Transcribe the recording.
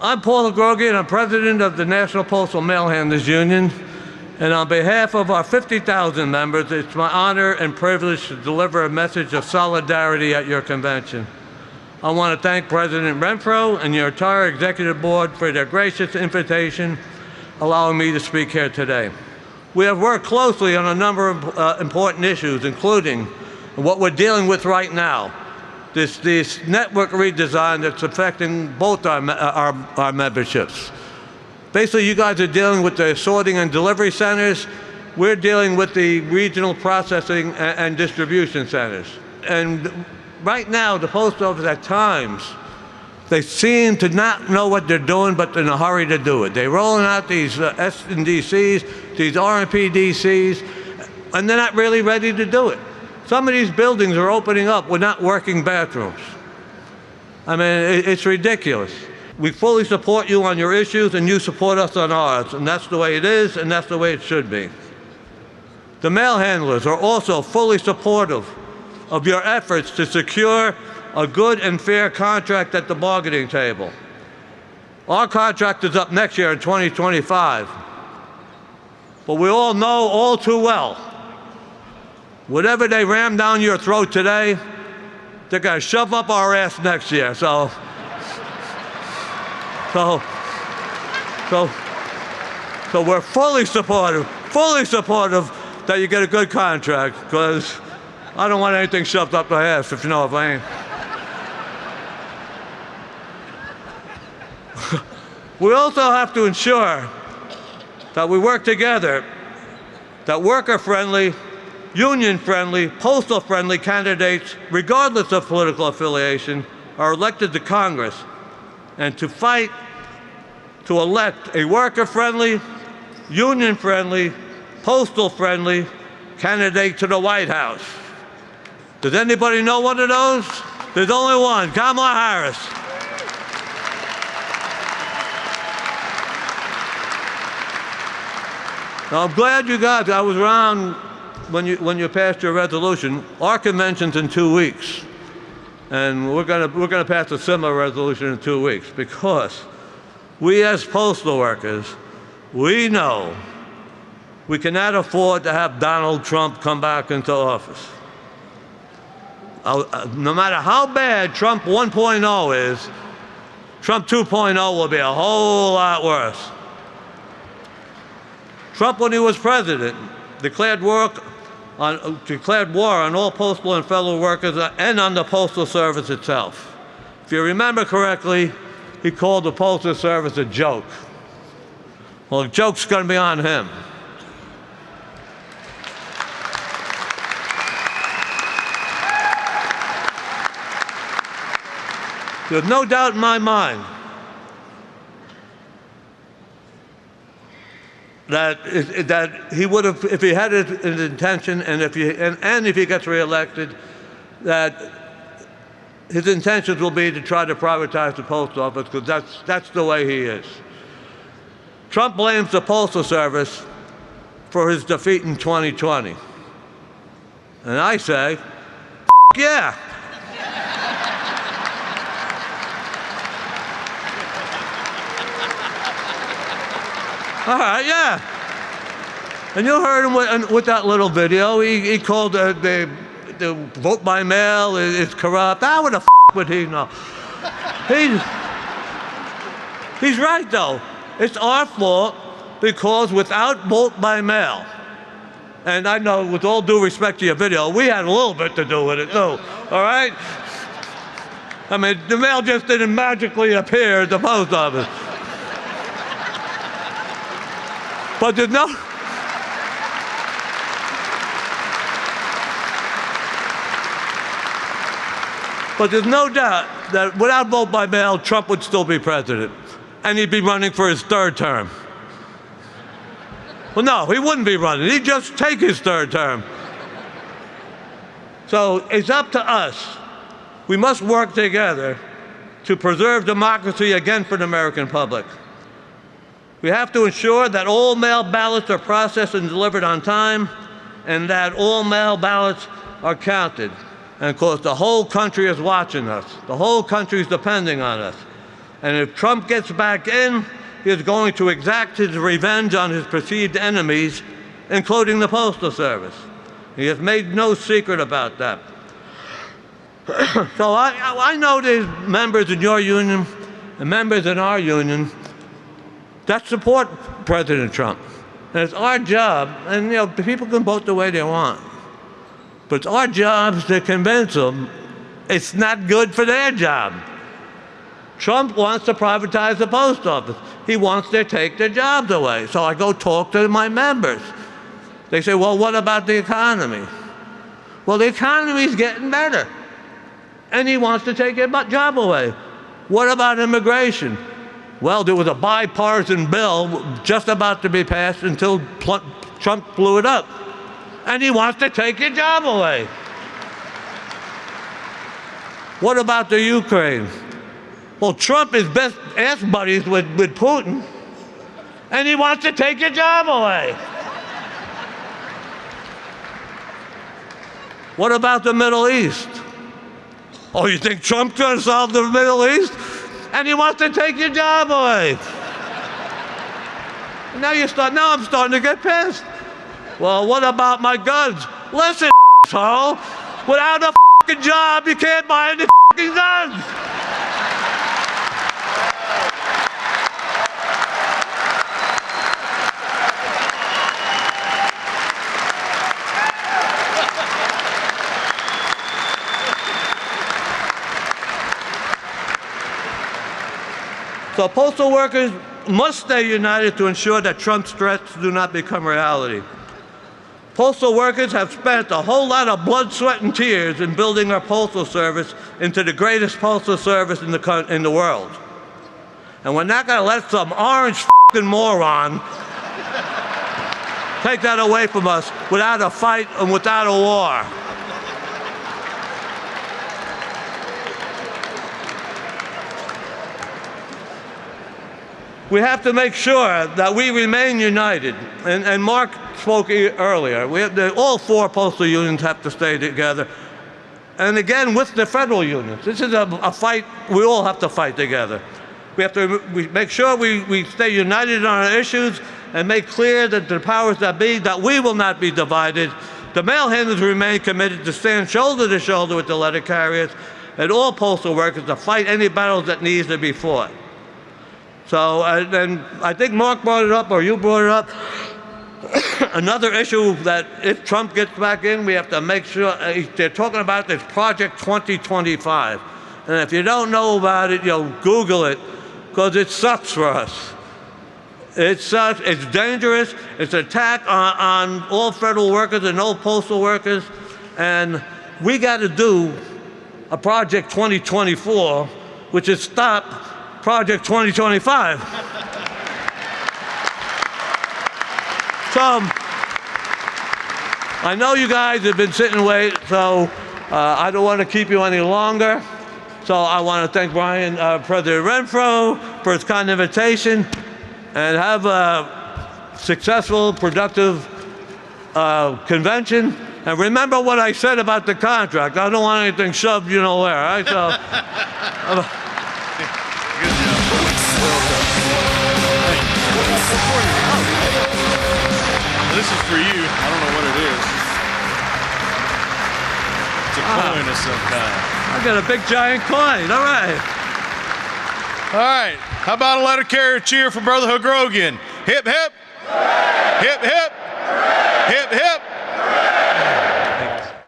I'm Paul Hogrogian. I'm president of the National Postal Mail Handlers Union. And on behalf of our 50,000 members, it's my honor and privilege to deliver a message of solidarity at your convention. I want to thank President Renfro and your entire executive board for their gracious invitation, allowing me to speak here today. We have worked closely on a number of important issues, including what we're dealing with right now, this network redesign that's affecting both our memberships. Basically, you guys are dealing with the sorting and delivery centers. We're dealing with the regional processing and distribution centers. And right now, the post office at times, they seem to not know what they're doing, but in a hurry to do it. They're rolling out these S&DCs, these RMPDCs, and they're not really ready to do it. Some of these buildings are opening up with not working bathrooms. I mean, it's ridiculous. We fully support you on your issues, and you support us on ours, and that's the way it is, and that's the way it should be. The mail handlers are also fully supportive of your efforts to secure a good and fair contract at the bargaining table. Our contract is up next year in 2025, but we all know all too well, whatever they ram down your throat today, they're going to shove up our ass next year. So we're fully supportive that you get a good contract, because I don't want anything shoved up my ass, if you know what I mean. We also have to ensure that we work together, that worker-friendly, union-friendly, postal-friendly candidates, regardless of political affiliation, are elected to Congress, and to fight to elect a worker-friendly, union-friendly, postal-friendly candidate to the White House. Does anybody know one of those? There's only one, Kamala Harris. Now, I'm glad you guys, I was around when you passed your resolution. Our convention's in 2 weeks, and we're gonna pass a similar resolution in 2 weeks, because we as postal workers, we know we cannot afford to have Donald Trump come back into office. No matter how bad Trump 1.0 is, Trump 2.0 will be a whole lot worse. Trump, when he was president, declared war on all postal and federal workers and on the Postal Service itself. If you remember correctly, he called the Postal Service a joke. Well, the joke's going to be on him. There's no doubt in my mind that he would have, if he had his intention, and if he gets reelected, that his intentions will be to try to privatize the post office, because that's the way he is. Trump blames the Postal Service for his defeat in 2020. And I say, yeah. All right, yeah. And you heard him with that little video. He called the vote by mail is corrupt. How the would he know? He's right, though. It's our fault, because without vote by mail, and I know with all due respect to your video, we had a little bit to do with it, too. All right? I mean, the mail just didn't magically appear at the post office. But there's no doubt that without vote by mail, Trump would still be president, and he'd be running for his third term. Well, no, he wouldn't be running. He'd just take his third term. So it's up to us. We must work together to preserve democracy again for the American public. We have to ensure that all mail ballots are processed and delivered on time, and that all mail ballots are counted. And of course, the whole country is watching us. The whole country is depending on us. And if Trump gets back in, he is going to exact his revenge on his perceived enemies, including the Postal Service. He has made no secret about that. So I know there's members in your union and members in our union that support President Trump. And it's our job, and you know, people can vote the way they want, but it's our job to convince them it's not good for their job. Trump wants to privatize the post office. He wants to take their jobs away. So I go talk to my members. They say, well, what about the economy? Well, the economy's getting better, and he wants to take your job away. What about immigration? Well, there was a bipartisan bill just about to be passed until Trump blew it up, and he wants to take your job away. What about the Ukraine? Well, Trump is best ass buddies with Putin, and he wants to take your job away. What about the Middle East? Oh, you think Trump's going to solve the Middle East? And he wants to take your job away. Now I'm starting to get pissed. Well, what about my guns? Listen, asshole, without a fucking job, you can't buy any fucking guns. So postal workers must stay united to ensure that Trump's threats do not become reality. Postal workers have spent a whole lot of blood, sweat, and tears in building our postal service into the greatest postal service in the world. And we're not going to let some orange f***ing moron take that away from us without a fight and without a war. We have to make sure that we remain united. And Mark spoke earlier. All four postal unions have to stay together. And again, with the federal unions. This is a fight we all have to fight together. We have to make sure we stay united on our issues and make clear that the powers that be, that we will not be divided. The mail handlers remain committed to stand shoulder to shoulder with the letter carriers and all postal workers to fight any battles that needs to be fought. So, and I think Mark brought it up, or you brought it up. Another issue that if Trump gets back in, we have to make sure, they're talking about this Project 2025. And if you don't know about it, you'll Google it, because it sucks for us. It sucks, it's dangerous, it's an attack on all federal workers and all postal workers, and we got to do a Project 2024, which is stop Project 2025. So, I know you guys have been sitting and waiting, so I don't want to keep you any longer. So I want to thank Brian, President Renfro, for his kind invitation, and have a successful, productive convention. And remember what I said about the contract. I don't want anything shoved you know where, all right? So, This is for you. I don't know what it is. It's a coin of some kind. I got a big giant coin. All right. All right. How about a letter carrier cheer for Brother Hogrogian? Hip, hip. Hooray! Hip, hip. Hooray! Hip, hip.